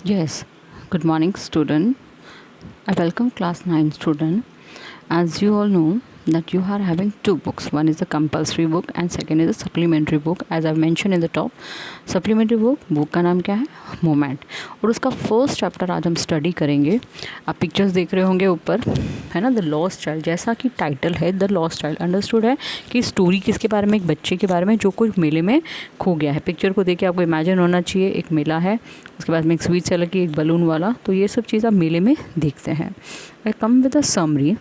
Yes, good morning, student. I welcome class 9 student. As you all know that you are having two books. One is the compulsory book and second is the supplementary book. As I've mentioned in the top, supplementary book का नाम क्या है, moment, और उसका first chapter आज हम study करेंगे. आप पिक्चर्स देख रहे होंगे ऊपर, है ना, द लॉस्ट चाइल्ड. जैसा कि टाइटल है द लॉस्ट चाइल्ड, अंडरस्टूड है कि स्टोरी किसके बारे में, एक बच्चे के बारे में जो कोई मेले में खो गया है. पिक्चर को देख के आपको इमेजिन होना चाहिए एक मेला है, उसके बाद में एक स्वीट सेलर की, एक बलून वाला. तो ये सब चीज़ आप मेले में देखते हैं. I come with a summary.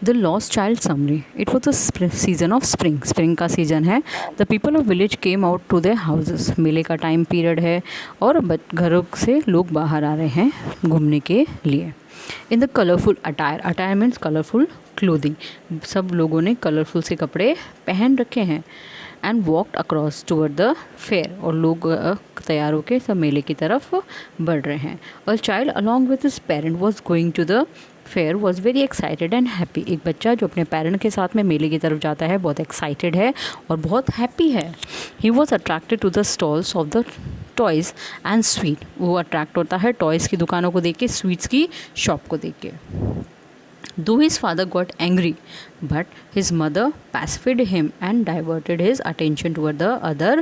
The lost child summary. It was the season of spring. Spring का सीज़न है. The people of village came out to their houses. मेले का टाइम पीरियड है और घरों से लोग बाहर आ रहे हैं घूमने के लिए. In the colourful attire. Attire means colourful clothing. सब लोगों ने कलरफुल से कपड़े पहन रखे हैं. And walked across toward the fair. और लोग तैयार होकर सब मेले की तरफ बढ़ रहे हैं. और child along with his parent was going to the fair was very excited and happy. एक बच्चा जो अपने पेरेंट के साथ में मेले की तरफ जाता है बहुत एक्साइटेड है और बहुत हैप्पी है. He was attracted to the stalls of the toys and sweet. वो अट्रैक्ट होता है टॉयज़ की दुकानों को देख के, स्वीट्स की शॉप को देख के. Though his father got angry, but his mother pacified him and diverted his attention toward the other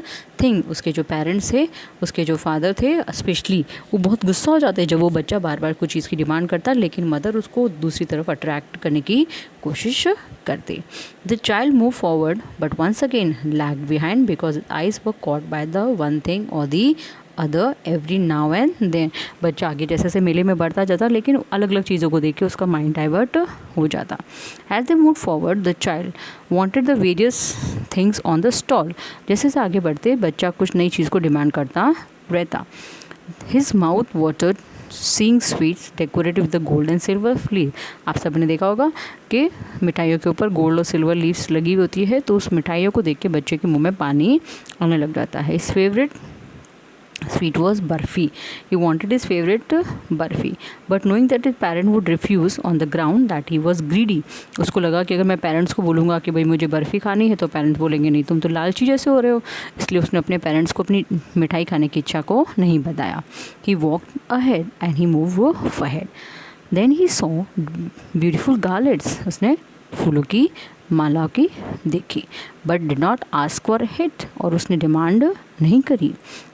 thing. उसके जो पेरेंट्स थे, उसके जो फादर थे स्पेशली, वो बहुत गुस्सा हो जाते हैं जब वो बच्चा बार बार कुछ चीज़ की डिमांड करता है, लेकिन मदर उसको दूसरी तरफ अट्रैक्ट करने की कोशिश करती. The child move forward but once again lag behind because eyes were caught by the one thing और the other every now and then. बच्चा आगे जैसे जैसे मेले में बढ़ता जाता, लेकिन अलग अलग चीज़ों को देख के उसका माइंड डाइवर्ट हो जाता. As they move forward the child wanted the various things on the stall. जैसे जैसे आगे बढ़ते बच्चा कुछ नई चीज़ को डिमांड करता रहता. His mouth watered seeing sweets decorated with the gold and silver leave. आप सबने देखा होगा कि मिठाइयों के ऊपर गोल्ड और सिल्वर लीव्स लगी होती है, तो उस मिठाइयों को देख के बच्चे के मुँह में पानी आने लग जाता है. His favourite sweet was barfi. He wanted his favorite barfi, but knowing that his parent would refuse on the ground that he was greedy. उसको लगा कि अगर मैं पेरेंट्स को बोलूँगा कि भाई मुझे बर्फ़ी खानी है तो पेरेंट्स बोलेंगे नहीं, तुम तो लालची जैसे हो रहे हो. इसलिए उसने अपने पेरेंट्स को अपनी मिठाई खाने की इच्छा को नहीं बताया. He walked ahead and he moved ahead. Then he saw beautiful garlands. उसने फूलों की माला की देखी. But did not ask for it. और उसने डिमांड नहीं करी.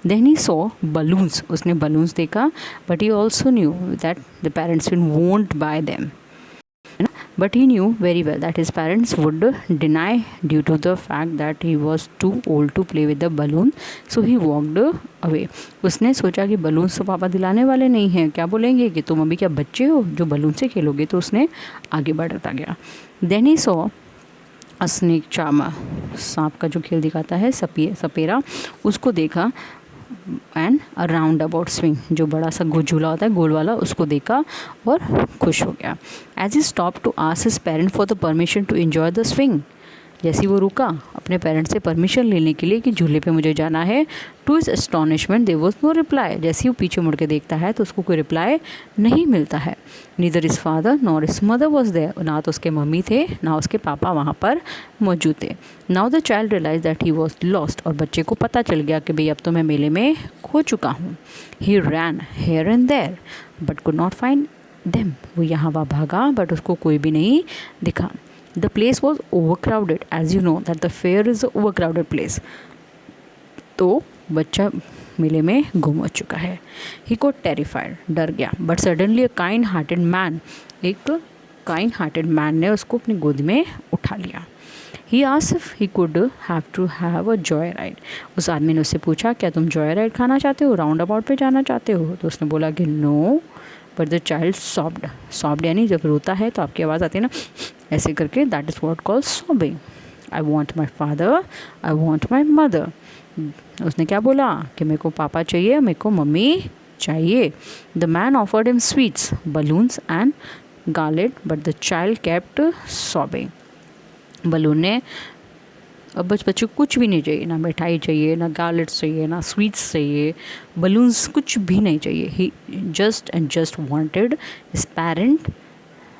Then he saw balloons. उसने बलून्स देखा. But he also knew that the parents won't buy them. But he knew very well that his parents would deny due to the fact that he was too old to play with the balloon. So he walked away. उसने सोचा कि balloons तो पापा दिलाने वाले नहीं हैं, क्या बोलेंगे कि तुम अभी क्या बच्चे हो जो बलून से खेलोगे. तो उसने आगे बढ़ता गया. Then he saw a snake charmer. सांप का जो खेल दिखाता है, सपेरा, उसको देखा. And a round about swing, जो बड़ा सा झूला होता है गोल वाला, उसको देखा और खुश हो गया. As he stop to ask his parent for the permission to enjoy the swing. जैसे वो रुका अपने पेरेंट्स से परमिशन लेने के लिए कि झूले पे मुझे जाना है, to his astonishment there was no reply. जैसे ही वो पीछे मुड़ के देखता है तो उसको कोई रिप्लाई नहीं मिलता है. Neither his father nor his mother was there. ना तो उसके मम्मी थे ना उसके पापा वहाँ पर मौजूद थे. Now the child realise that he was lost. और बच्चे को पता चल गया कि भाई अब तो मैं मेले में खो चुका हूँ. He ran here and there but could not find them. वो यहाँ वहाँ भागा बट उसको कोई भी नहीं दिखा. The place was overcrowded. As you know that the fair is an overcrowded place. तो बच्चा मेले में गुम हो चुका है. He got terrified. डर गया. But suddenly a kind-hearted man, एक kind-hearted man ने उसको अपनी गोद में उठा लिया. He asked if he could have to have a joy ride. उस आदमी ने उससे पूछा क्या तुम जॉय राइड खाना चाहते हो, राउंड अबाउट पे जाना चाहते हो. तो उसने बोला कि no. But the child sobbed. Sobbed यानी जब रोता है तो आपकी आवाज़ आती है ना ऐसे करके, that is what called sobbing. I want my father, I want my mother. उसने क्या बोला कि मेरे को पापा चाहिए, मेरे को मम्मी चाहिए. The man offered him sweets, balloons and garlands but the child kept sobbing. Balloon ने, अब बच्चे को कुछ भी नहीं चाहिए, ना मिठाई चाहिए, ना गार्लेट्स चाहिए, ना स्वीट्स चाहिए, बलून्स कुछ भी नहीं चाहिए. He just and just wanted his parent.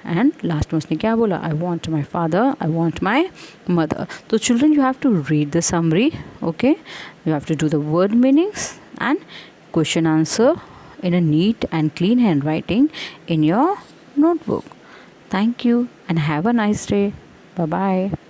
And last में उसने क्या बोला, I want my father, I want my mother. तो children you have to read the summary, okay, you have to do the word meanings and question answer in a neat and clean handwriting in your notebook. Thank you and have a nice day. Bye bye.